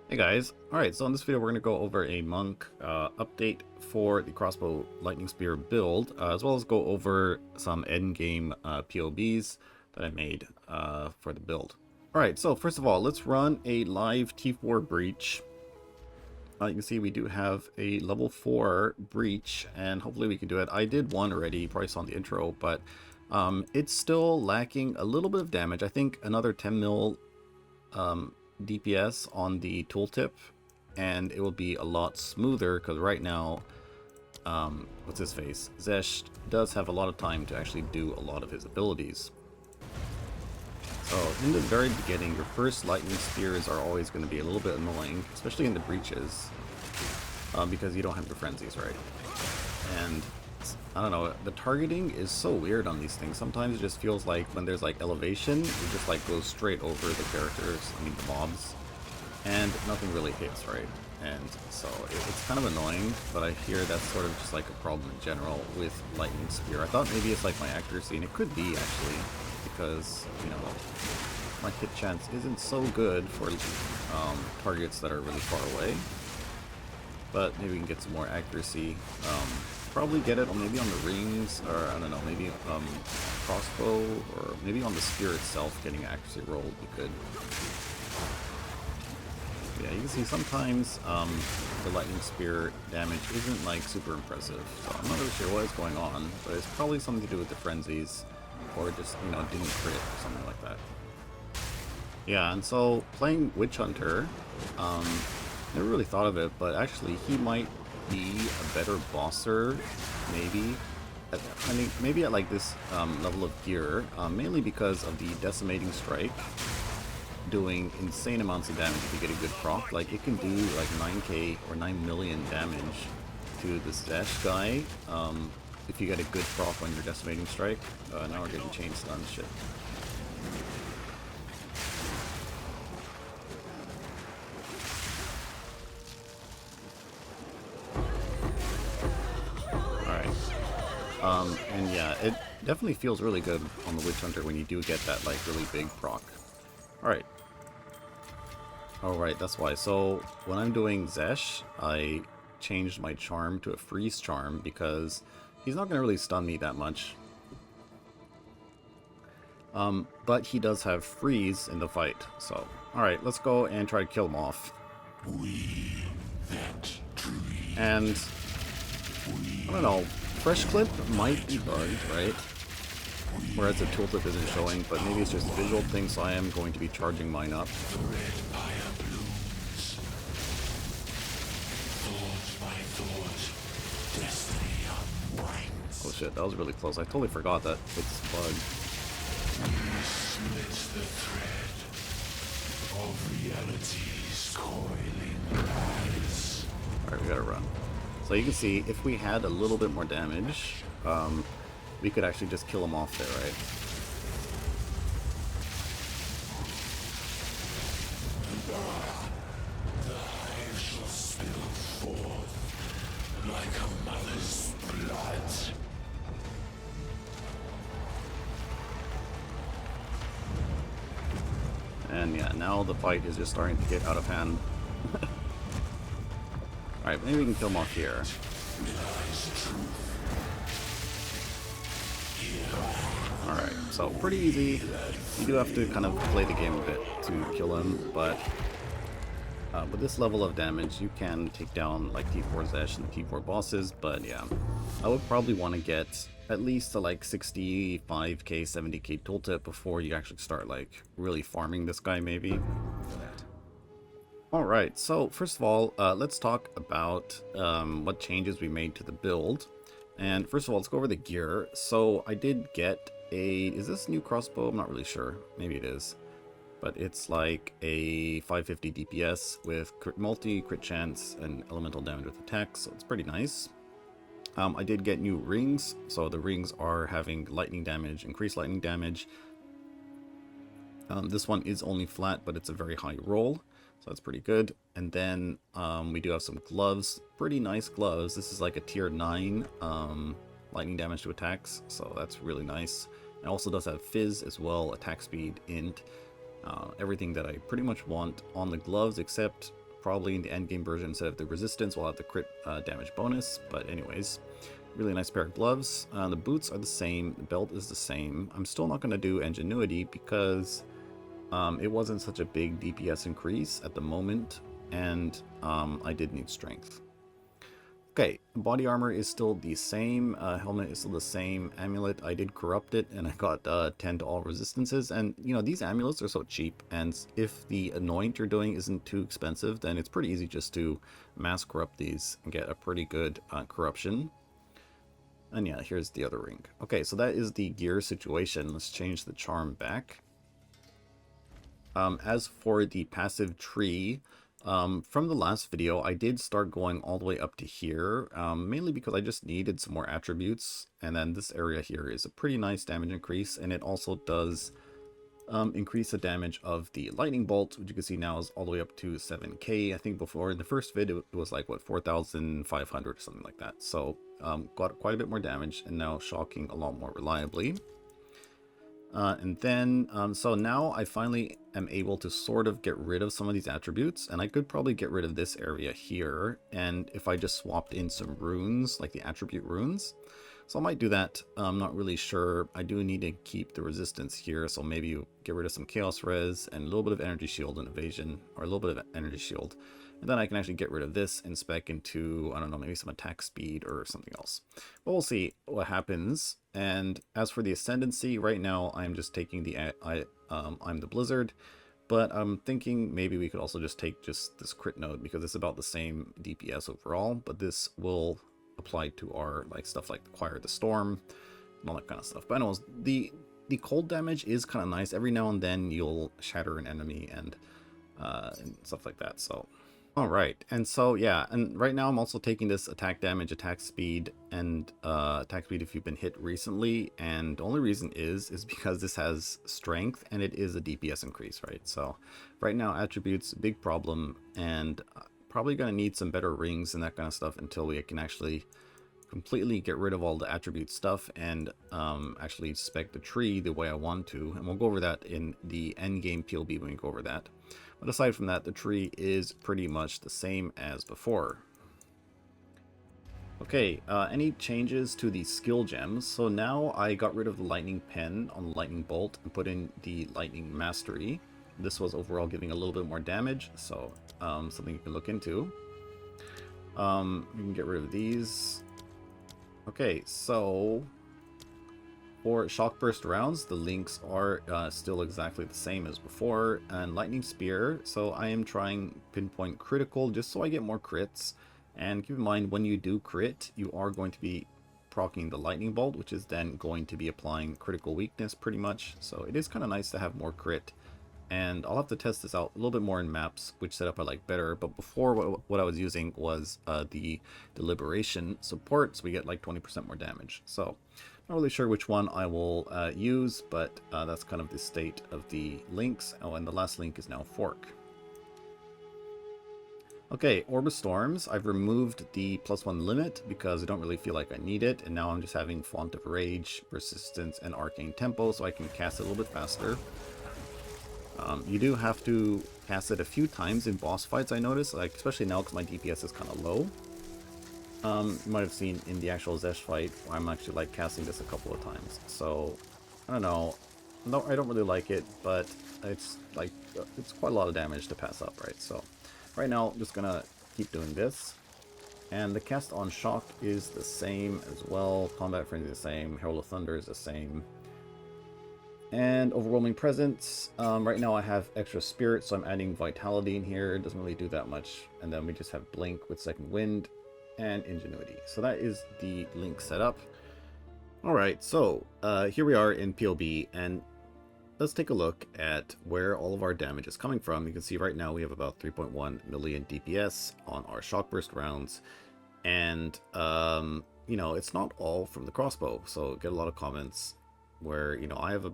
Hey guys, alright, so in this video we're going to go over a monk update for the crossbow lightning spear build, as well as go over some endgame POBs that I made for the build. Alright, so first of all, let's run a live T4 breach. You can see we do have a level 4 breach, and hopefully we can do it. I did one already, you probably saw in the intro, but it's still lacking a little bit of damage. I think another 10 mil DPS on the tooltip, and it will be a lot smoother because right now, what's his face? Xesht does have a lot of time to actually do a lot of his abilities. So in the very beginning, your first lightning spears are always going to be a little bit annoying, especially in the breaches, because you don't have your frenzies, right? And I don't know, the targeting is so weird on these things. Sometimes it just feels like when there's like elevation, it just like goes straight over the characters, the mobs, and nothing really hits, right? And so it's kind of annoying, but I hear that's sort of just like a problem in general with lightning spear. I thought maybe it's like my accuracy, and it could be actually, because, you know, my hit chance isn't so good for targets that are really far away. But maybe we can get some more accuracy. Probably get it, or maybe on the rings, or I don't know, maybe crossbow, or maybe on the spear itself, getting accuracy roll would be good. Yeah, you can see sometimes the lightning spear damage isn't like super impressive, so I'm not really sure what is going on, but it's probably something to do with the frenzies, or just, you know, didn't crit or something like that. Yeah, and so playing Witchhunter, never really thought of it, but actually he might be a better bosser, maybe. I mean, maybe at like this level of gear, mainly because of the decimating strike doing insane amounts of damage if you get a good proc. Like it can do like 9k or 9 million damage to this Xesht guy if you get a good proc on your decimating strike. Now we're getting chain stun shit. And yeah, it definitely feels really good on the Witchhunter when you do get that like really big proc. Alright, that's why. So when I'm doing Xesht, I changed my charm to a freeze charm because he's not going to really stun me that much. But he does have freeze in the fight. So, alright, let's go and try to kill him off. And I don't know, fresh clip might be bugged, right? Whereas the tooltip isn't showing, but maybe it's just a visual thing, so I am going to be charging mine up. Oh shit, that was really close. I totally forgot that it's bugged. The thread of reality's coiling rise. Alright, we gotta run. So you can see, if we had a little bit more damage, we could actually just kill him off there, right? The hive shall spill forth like a mother's blood. And yeah, now the fight is just starting to get out of hand. Alright, maybe we can kill him off here. Alright, so pretty easy. You do have to kind of play the game a bit to kill him, but with this level of damage, you can take down like T4 Xesht and T4 bosses, but yeah, I would probably want to get at least to like 65k, 70k tooltip before you actually start like really farming this guy maybe. Alright, so first of all, let's talk about what changes we made to the build. And first of all, let's go over the gear. So I did get a... is this new crossbow? I'm not really sure. Maybe it is. But it's like a 550 DPS with multi, crit chance, and elemental damage with attacks, so it's pretty nice. I did get new rings, so the rings are having lightning damage, increased lightning damage. This one is only flat, but it's a very high roll, so that's pretty good. And then we do have some gloves, pretty nice gloves. This is like a tier 9 lightning damage to attacks, so that's really nice. It also does have fizz as well, attack speed, int, everything that I pretty much want on the gloves, except probably in the endgame version, instead of the resistance, we'll have the crit damage bonus. But anyways, really nice pair of gloves. The boots are the same, the belt is the same. I'm still not going to do ingenuity because it wasn't such a big DPS increase at the moment, and I did need strength. Okay, body armor is still the same, helmet is still the same, amulet, I did corrupt it, and I got 10 to all resistances, and you know, these amulets are so cheap, and if the anoint you're doing isn't too expensive, then it's pretty easy just to mass corrupt these and get a pretty good corruption. And yeah, here's the other ring. Okay, so that is the gear situation. Let's change the charm back. As for the passive tree, from the last video, I did start going all the way up to here, mainly because I just needed some more attributes, and then this area here is a pretty nice damage increase, and it also does increase the damage of the lightning bolt, which you can see now is all the way up to 7k. I think before in the first vid it was like, what, 4,500 or something like that, so got quite a bit more damage, and now shocking a lot more reliably. And then, so now I finally am able to sort of get rid of some of these attributes, and I could probably get rid of this area here, and if I just swapped in some runes, like the attribute runes. So I might do that, I'm not really sure. I do need to keep the resistance here, so maybe get rid of some chaos res, and a little bit of energy shield and evasion, or a little bit of energy shield. And then I can actually get rid of this and spec into, I don't know, maybe some attack speed or something else. But we'll see what happens. And as for the ascendancy, right now I'm just taking the I'm the Blizzard, but I'm thinking maybe we could also just take just this crit node, because it's about the same DPS overall, but this will apply to our stuff like Acquire the Storm and all that kind of stuff. But anyways, the cold damage is kind of nice. Every now and then you'll shatter an enemy and stuff like that. So all right, and so yeah, and right now I'm also taking this attack damage, attack speed, and attack speed if you've been hit recently, and the only reason is because this has strength and it is a DPS increase, right? So right now attributes, big problem, and probably gonna need some better rings and that kind of stuff until we can actually completely get rid of all the attribute stuff and actually spec the tree the way I want to, and we'll go over that in the endgame PoB when we go over that. But aside from that, the tree is pretty much the same as before. Okay, any changes to the skill gems? So now I got rid of the lightning pen on the lightning bolt and put in the lightning mastery. This was overall giving a little bit more damage, so something you can look into. You can get rid of these. Okay, so for shock burst rounds, the links are still exactly the same as before, and lightning spear, so I am trying pinpoint critical just so I get more crits. And keep in mind, when you do crit, you are going to be proccing the lightning bolt, which is then going to be applying critical weakness pretty much, so it is kind of nice to have more crit. And I'll have to test this out a little bit more in maps, which setup I like better. But before, what I was using was the liberation support, so we get like 20% more damage. So not really sure which one I will use, but that's kind of the state of the links. Oh, and the last link is now fork. Okay, Orb of Storms. I've removed the +1 limit because I don't really feel like I need it, and now I'm just having Font of Rage, Persistence, and Arcane Tempo, so I can cast it a little bit faster. You do have to cast it a few times in boss fights, I noticed, like especially now because my DPS is kind of low. You might have seen in the actual Xesht fight where I'm actually like casting this a couple of times. So I don't know. No, I don't really like it, but it's like it's quite a lot of damage to pass up, right? So right now I'm just gonna keep doing this. And the cast on shock is the same as well. Combat frenzy is the same. Herald of Thunder is the same. And Overwhelming Presence, right now I have extra spirit, so I'm adding Vitality in here. It doesn't really do that much. And then we just have Blink with Second Wind and Ingenuity. So that is the link setup. Alright, so here we are in PoB, and let's take a look at where all of our damage is coming from. You can see right now we have about 3.1 million DPS on our shock burst rounds. And, you know, it's not all from the crossbow. So get a lot of comments where, you know, I have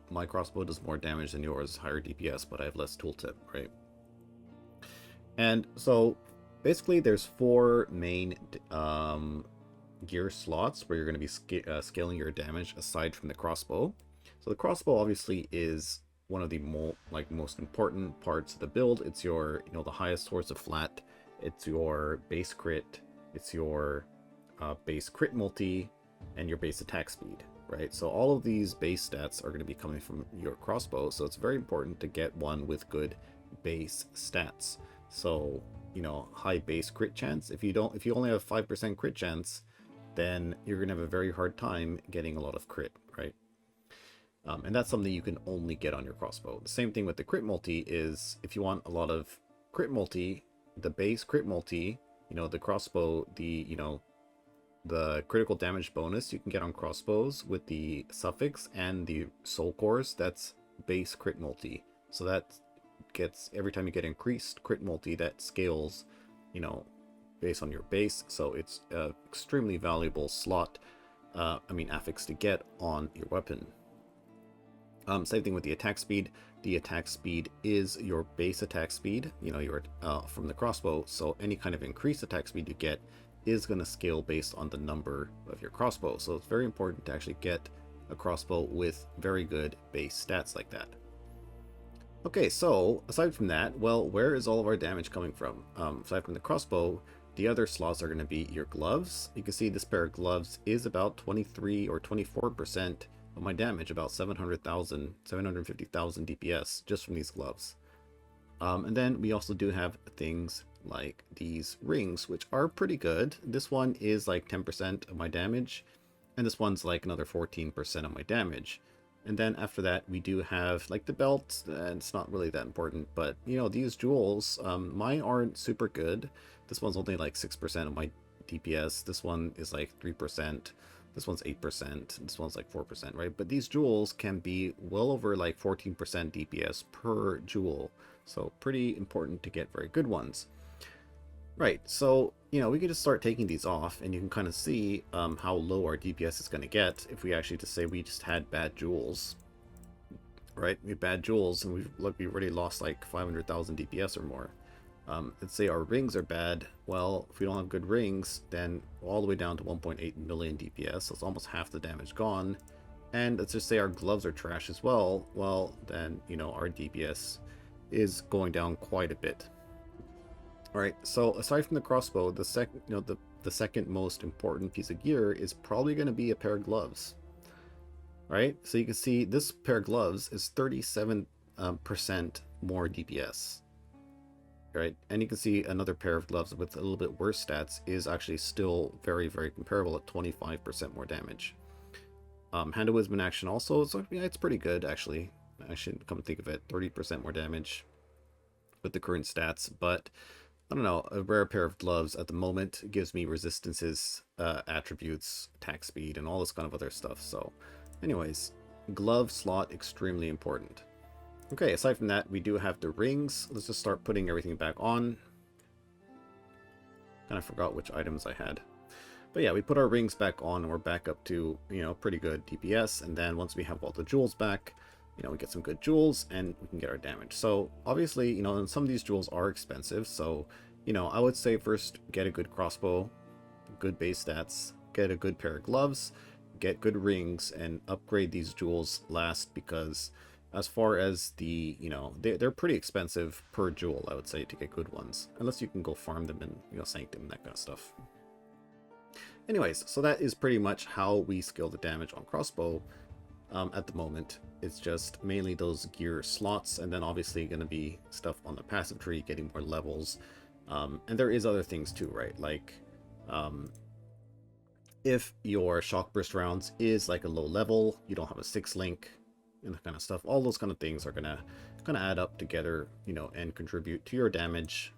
my crossbow does more damage than yours, higher DPS, but I have less tooltip, right? And so basically there's 4 main gear slots where you're going to be scaling your damage aside from the crossbow. So the crossbow obviously is one of the most important parts of the build. It's your, the highest source of flat. It's your base crit. It's your base crit multi and your base attack speed, right? So all of these base stats are going to be coming from your crossbow. So it's very important to get one with good base stats. So, high base crit chance. If you only have 5% crit chance, then you're going to have a very hard time getting a lot of crit, right? And that's something you can only get on your crossbow. The same thing with the crit multi is if you want a lot of crit multi, the base crit multi, the crossbow, the critical damage bonus you can get on crossbows with the suffix and the soul cores, that's base crit multi. So that gets, every time you get increased crit multi, that scales, based on your base. So it's an extremely valuable slot, affix to get on your weapon. Same thing with the attack speed. The attack speed is your base attack speed, your from the crossbow. So any kind of increased attack speed you get is going to scale based on the number of your crossbow. So it's very important to actually get a crossbow with very good base stats like that. Okay, so aside from that, well, where is all of our damage coming from? Aside from the crossbow, the other slots are going to be your gloves. You can see this pair of gloves is about 23 or 24% of my damage, about 750,000 DPS just from these gloves. And then we also do have things like these rings, which are pretty good. This one is like 10% of my damage, and this one's like another 14% of my damage. And then after that, we do have like the belt, and it's not really that important, but these jewels, mine aren't super good. This one's only like 6% of my DPS. This one is like 3%. This one's 8%. This one's like 4%, right? But these jewels can be well over like 14% DPS per jewel. So pretty important to get very good ones. Right, so, we can just start taking these off, and you can kind of see how low our DPS is going to get if we actually just say we just had bad jewels. Right, we had bad jewels, and we've already lost like 500,000 DPS or more. Let's say our rings are bad. Well, if we don't have good rings, then all the way down to 1.8 million DPS, so it's almost half the damage gone. And let's just say our gloves are trash as well. Well, then, our DPS is going down quite a bit. Alright, so aside from the crossbow, the second most important piece of gear is probably going to be a pair of gloves. Right, so you can see this pair of gloves is 37% more DPS. Right, and you can see another pair of gloves with a little bit worse stats is actually still very, very comparable at 25% more damage. Hand of Wisdom in action also, so yeah, it's pretty good actually. I should come to think of it, 30% more damage with the current stats, but I don't know, a rare pair of gloves at the moment gives me resistances, attributes, attack speed, and all this kind of other stuff. So anyways, glove slot, extremely important. Okay, aside from that, we do have the rings. Let's just start putting everything back on. Kind of forgot which items I had. But yeah, we put our rings back on, and we're back up to, pretty good DPS. And then once we have all the jewels back, we get some good jewels, and we can get our damage. So obviously, and some of these jewels are expensive. So, I would say first get a good crossbow, good base stats, get a good pair of gloves, get good rings, and upgrade these jewels last, because as far as the, they're pretty expensive per jewel, I would say, to get good ones. Unless you can go farm them in, Sanctum and that kind of stuff. Anyways, so that is pretty much how we scale the damage on crossbow. At the moment, it's just mainly those gear slots, and then obviously going to be stuff on the passive tree, getting more levels. And there is other things too, right? Like, if your shock burst rounds is like a low level, you don't have a 6 link, and that kind of stuff, all those kind of things are gonna add up together, and contribute to your damage,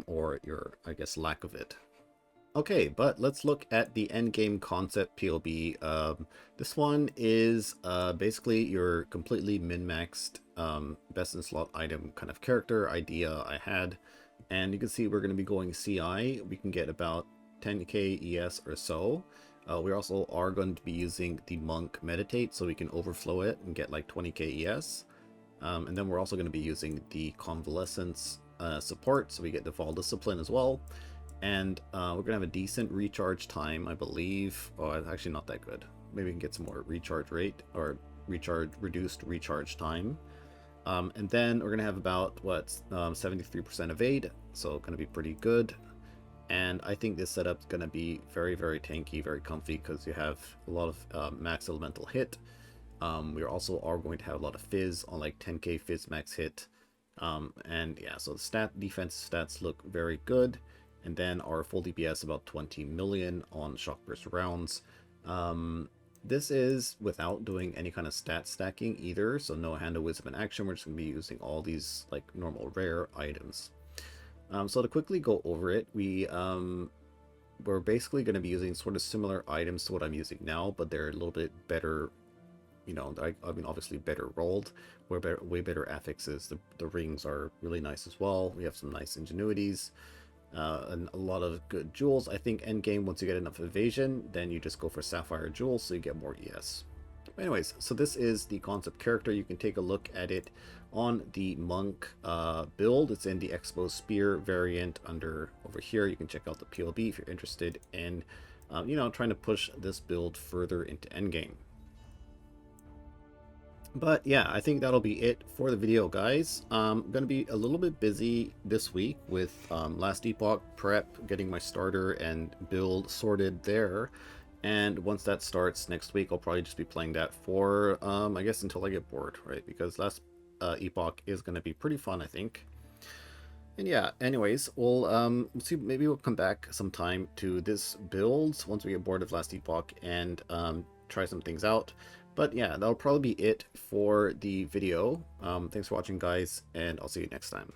or your, I guess, lack of it. Okay, but let's look at the endgame concept PoB. This one is basically your completely min-maxed best in slot item kind of character idea I had. And you can see we're going to be going CI. We can get about 10k ES or so. We also are going to be using the Monk Meditate, so we can overflow it and get like 20k ES. And then we're also going to be using the Convalescence support, so we get the Fall Discipline as well. And we're gonna have a decent recharge time, I believe. Oh, it's actually not that good. Maybe we can get some more recharge rate, or reduced recharge time. And then we're going to have about, 73% evade, so going to be pretty good. And I think this setup's going to be very, very tanky, very comfy, because you have a lot of max elemental hit. We also are going to have a lot of fizz on like 10k fizz max hit. And yeah, so the defense stats look very good. And then our full DPS about 20 million on shock burst rounds. This is without doing any kind of stat stacking either, so no hand of wisdom in action. We're just going to be using all these like normal rare items. So to quickly go over it, we're basically going to be using sort of similar items to what I'm using now, but they're a little bit better, you know, I mean, obviously better rolled, way better affixes. The rings are really nice as well. We have some nice ingenuities. And a lot of good jewels. I think endgame, once you get enough evasion, then you just go for sapphire jewels so you get more ES. Anyways, so this is the concept character. You can take a look at it on the monk build. It's in the Xbow spear variant over here. You can check out the PoB if you're interested in you know, trying to push this build further into endgame. But yeah, I think that'll be it for the video, guys. I'm going to be a little bit busy this week with Last Epoch prep, getting my starter and build sorted there. And once that starts next week, I'll probably just be playing that for, I guess, until I get bored, right? Because Last Epoch is going to be pretty fun, I think. And yeah, anyways, we'll see. Maybe we'll come back sometime to this build once we get bored of Last Epoch and try some things out. But yeah, that'll probably be it for the video. Thanks for watching, guys, and I'll see you next time.